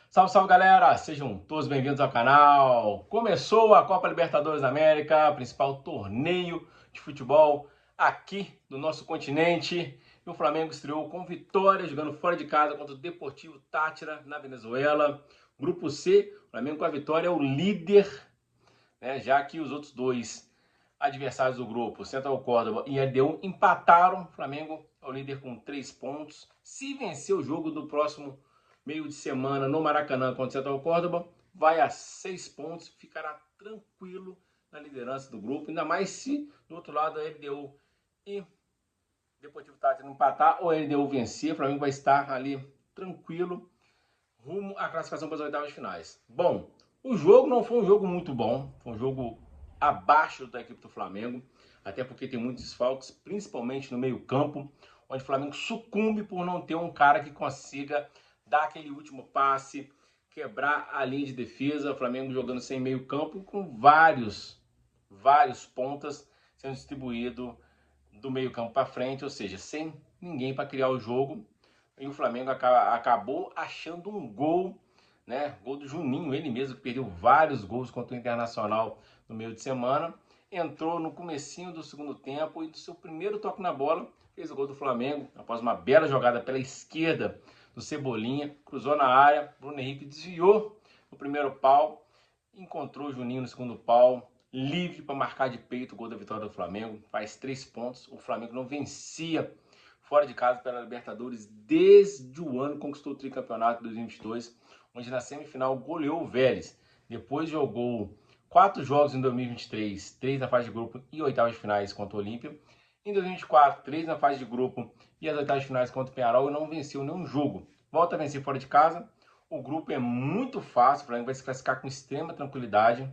Salve, salve galera! Sejam todos bem-vindos ao canal. Começou a Copa Libertadores da América, principal torneio de futebol aqui do nosso continente. E o Flamengo estreou com vitória, jogando fora de casa contra o Deportivo Táchira, na Venezuela. Grupo C, o Flamengo com a vitória é o líder, né, já que os outros dois adversários do grupo, Central Córdoba e LDU, empataram. O Flamengo é o líder com 3 pontos. Se vencer o jogo do próximo meio de semana no Maracanã contra o Central Córdoba, vai a 6 pontos, ficará tranquilo na liderança do grupo, ainda mais se do outro lado a LDU e Deportivo Táchira empatar ou a LDU vencer, o Flamengo vai estar ali tranquilo rumo à classificação para as oitavas finais. Bom, o jogo não foi um jogo muito bom, foi um jogo abaixo da equipe do Flamengo, até porque tem muitos desfalques, principalmente no meio-campo, onde o Flamengo sucumbe por não ter um cara que consiga dar aquele último passe, quebrar a linha de defesa. O Flamengo jogando sem meio-campo, com vários pontas sendo distribuído do meio-campo para frente, ou seja, sem ninguém para criar o jogo. E o Flamengo acabou achando um gol, né? Gol do Juninho, ele mesmo que perdeu vários gols contra o Internacional no meio de semana. Entrou no comecinho do segundo tempo e do seu primeiro toque na bola fez o gol do Flamengo após uma bela jogada pela esquerda do Cebolinha, cruzou na área, Bruno Henrique desviou no primeiro pau, encontrou o Juninho no segundo pau, livre para marcar de peito o gol da vitória do Flamengo, faz 3 pontos. O Flamengo não vencia fora de casa pela Libertadores desde o ano que conquistou o tricampeonato de 2022, onde na semifinal goleou o Vélez. Depois jogou 4 jogos em 2023, 3 na fase de grupo e oitavas de finais contra o Olímpia. Em 2024, 3 na fase de grupo e as oitavas de finais contra o Peñarol e não venceu nenhum jogo. Volta a vencer fora de casa. O grupo é muito fácil, o Flamengo vai se classificar com extrema tranquilidade.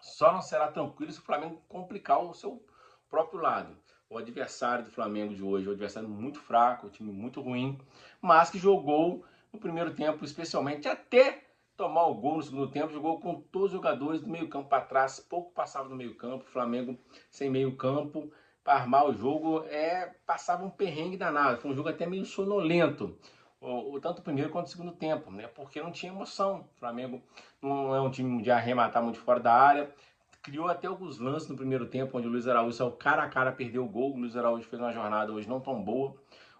Só não será tranquilo se o Flamengo complicar o seu próprio lado. O adversário do Flamengo de hoje é um adversário muito fraco, um time muito ruim, mas que jogou no primeiro tempo, especialmente até tomar o gol no segundo tempo, jogou com todos os jogadores do meio campo para trás, pouco passava no meio campo, o Flamengo sem meio campo, para armar o jogo, passava um perrengue danado, foi um jogo até meio sonolento, tanto o primeiro quanto o segundo tempo, né? Porque não tinha emoção. O Flamengo não é um time de arrematar muito fora da área. Criou até alguns lances no primeiro tempo, onde o Luiz Araújo saiu cara a cara, perdeu o gol. O Luiz Araújo fez uma jornada hoje não tão boa.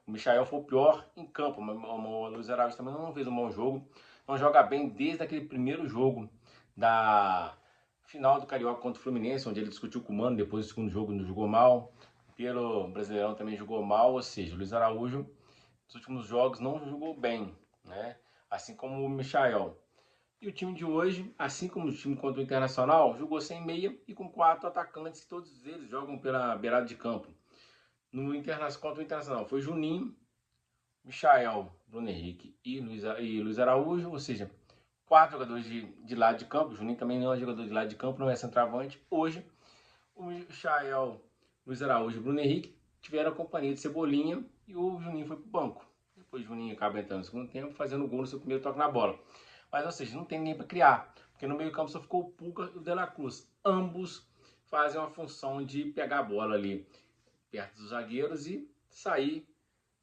O Michael foi o pior em campo, mas o Luiz Araújo também não fez um bom jogo. Não joga bem desde aquele primeiro jogo da final do Carioca contra o Fluminense, onde ele discutiu com o Mano, depois do segundo jogo não jogou mal. Pelo Brasileirão também jogou mal, ou seja, o Luiz Araújo nos últimos jogos não jogou bem, né? Assim como o Michael. E o time de hoje, assim como o time contra o Internacional, jogou sem meia e com 4 atacantes, todos eles jogam pela beirada de campo. No contra o Internacional foi Juninho, Michael, Bruno Henrique e Luiz Araújo, ou seja, 4 jogadores de lado de campo. O Juninho também não é jogador de lado de campo, não é centroavante. Hoje, o Michael, Luiz Araújo e Bruno Henrique tiveram a companhia de Cebolinha e o Juninho foi para o banco. Depois o Juninho acaba entrando no segundo tempo, fazendo gol no seu primeiro toque na bola. Mas, ou seja, não tem ninguém para criar, porque no meio campo só ficou o Pulga e o De La Cruz. Ambos fazem uma função de pegar a bola ali perto dos zagueiros e sair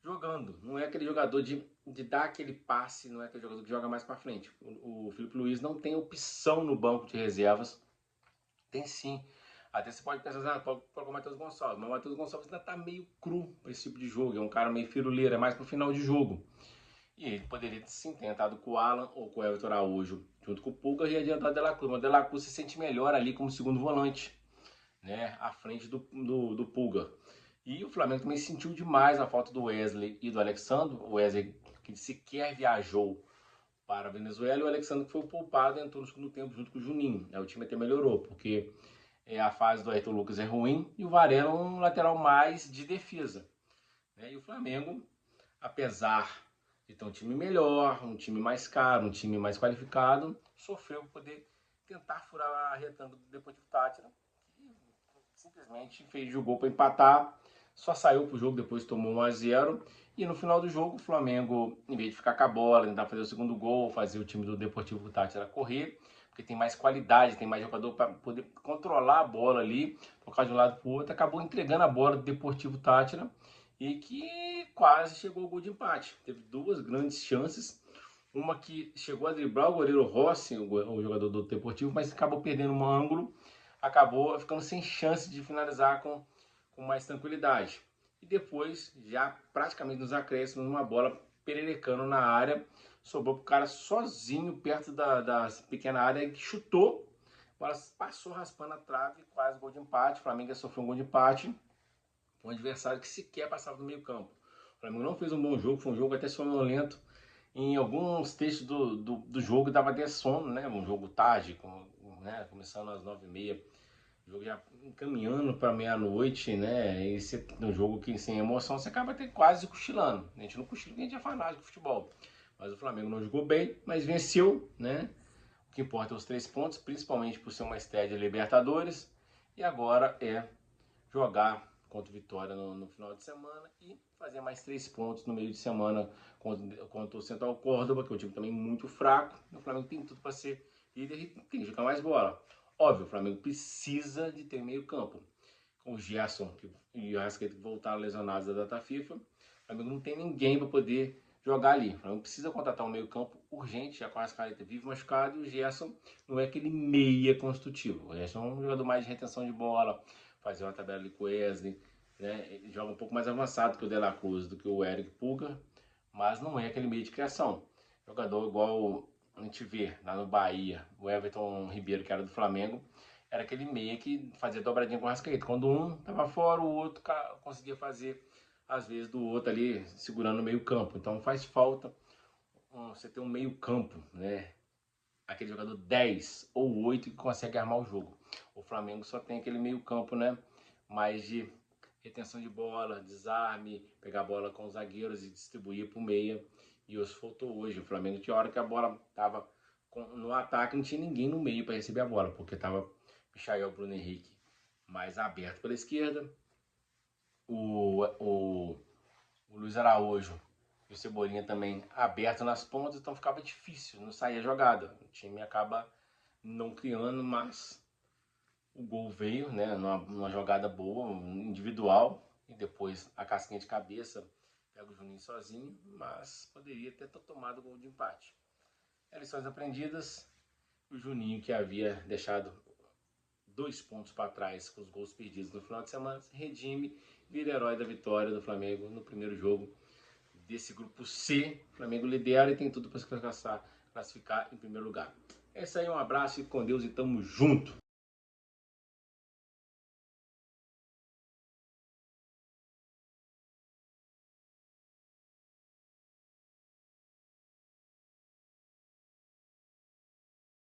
jogando. Não é aquele jogador de dar aquele passe, não é aquele jogador que joga mais para frente. O Felipe Luiz não tem opção no banco de reservas. Tem sim. Até você pode pensar, coloca o Matheus Gonçalves, mas o Matheus Gonçalves ainda tá meio cru para esse tipo de jogo. É um cara meio firuleiro, é mais pro final de jogo. E ele poderia sim ter entrado com o Alan ou com o Everton Araújo, junto com o Pulga e adiantado o De La Cruz. Mas o De La Cruz se sente melhor ali como segundo volante, né? À frente do Pulga. E o Flamengo também sentiu demais a falta do Wesley e do Alexandre. O Wesley que sequer viajou para a Venezuela e o Alexandre que foi poupado entrou no segundo tempo junto com o Juninho. O time até melhorou, porque a fase do Ayrton Lucas é ruim e o Varela é um lateral mais de defesa, né? E o Flamengo, apesar de ter um time melhor, um time mais caro, um time mais qualificado, sofreu para poder tentar furar a retângulo do Deportivo Táchira, que simplesmente jogou para empatar, só saiu para o jogo, depois tomou 1-0, e no final do jogo o Flamengo, em vez de ficar com a bola, tentar fazer o segundo gol, fazer o time do Deportivo Táchira correr, porque tem mais qualidade, tem mais jogador para poder controlar a bola ali, tocar de um lado para o outro, acabou entregando a bola do Deportivo Táchira, e que quase chegou ao gol de empate. Teve 2 grandes chances. Uma que chegou a driblar o goleiro Rossi, o jogador do Deportivo, mas acabou perdendo um ângulo, acabou ficando sem chance de finalizar com mais tranquilidade. E depois, já praticamente nos acréscimos, uma bola pererecando na área, sobrou para o cara sozinho, perto da pequena área, que chutou, a bola passou raspando a trave, quase gol de empate. O Flamengo sofreu um gol de empate, um adversário que sequer passava do meio campo. O Flamengo não fez um bom jogo, foi um jogo até sonolento. Em alguns textos do jogo dava até sono, né? Um jogo tarde, né? Começando às 9h30, o jogo já encaminhando para meia-noite, né? Esse um jogo que sem emoção você acaba até quase cochilando. A gente não cochila porque a gente é fanático de futebol. Mas o Flamengo não jogou bem, mas venceu, né? O que importa é os 3 pontos, principalmente por ser uma estreia de Libertadores. E agora é jogar contra o Vitória no final de semana e fazer mais 3 pontos no meio de semana contra o Central Córdoba, que é um time também muito fraco. O Flamengo tem tudo para ser líder e tem que jogar mais bola. Óbvio, o Flamengo precisa de ter meio campo. Com o Gerson e o Arrascaeta voltaram lesionados da data FIFA, o Flamengo não tem ninguém para poder jogar ali. O Flamengo precisa contratar um meio campo urgente, já com o Arrascaeta vive machucado e o Gerson não é aquele meia construtivo. O Gerson é um jogador mais de retenção de bola, fazer uma tabela ali com o Wesley, né? Ele joga um pouco mais avançado que o De La Cruz, do que o Eric Pulgar, mas não é aquele meio de criação. Jogador igual a gente vê lá no Bahia, o Everton Ribeiro, que era do Flamengo, era aquele meia que fazia dobradinha com o Arrascaeta. Quando um estava fora, o outro conseguia fazer, às vezes, do outro ali, segurando o meio campo. Então faz falta você ter um meio campo, né? Aquele jogador 10 ou 8 que consegue armar o jogo. O Flamengo só tem aquele meio campo, né? Mais de retenção de bola, desarme, pegar a bola com os zagueiros e distribuir para o meia. E isso faltou hoje. O Flamengo tinha hora que a bola estava no ataque, não tinha ninguém no meio para receber a bola, porque estava Michael, Bruno Henrique mais aberto pela esquerda, o Luiz Araújo e o Cebolinha também aberto nas pontas, então ficava difícil, não saía jogada. O time acaba não criando, mas o gol veio, né, numa jogada boa, individual, e depois a casquinha de cabeça pega o Juninho sozinho, mas poderia ter tomado o gol de empate. Lições aprendidas, o Juninho, que havia deixado 2 pontos para trás com os gols perdidos no final de semana, se redime, vira herói da vitória do Flamengo no primeiro jogo desse grupo C. O Flamengo lidera e tem tudo para se classificar em primeiro lugar. É isso aí, um abraço, fique com Deus e tamo junto!